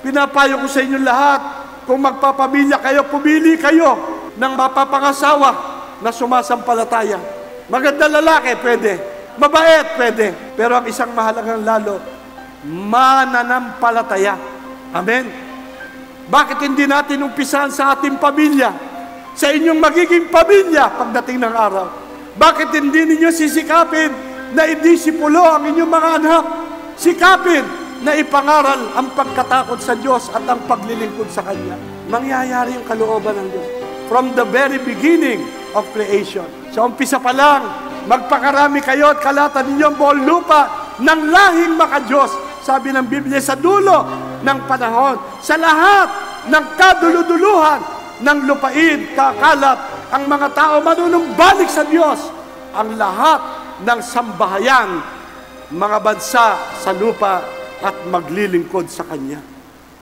pinapayo ko sa inyo lahat, kung magpapamilya kayo, pumili kayo ng mapapangasawa na sumasampalataya. Maganda lalaki, pwede. Mabait, pwede. Pero ang isang mahalagang lalo, mananampalataya. Amen? Bakit hindi natin umpisahan sa ating pamilya? Sa inyong magiging pamilya pagdating ng araw. Bakit hindi ninyo sisikapin na idisipulo ang inyong mga anak? Sikapin na ipangaral ang pagkatakot sa Diyos at ang paglilingkod sa Kanya. Mangyayari yung kalooban ng Diyos. From the very beginning of creation. Sa umpisa pa lang, magpakarami kayo at kalatan ninyo ang buong lupa ng lahing maka-Diyos. Sabi ng Biblia, sa dulo ng panahon, sa lahat ng kaduluduluhan ng lupain, kakalat ang mga tao manunumbalik sa Diyos. Ang lahat ng sambahayan, mga bansa sa lupa at maglilingkod sa Kanya.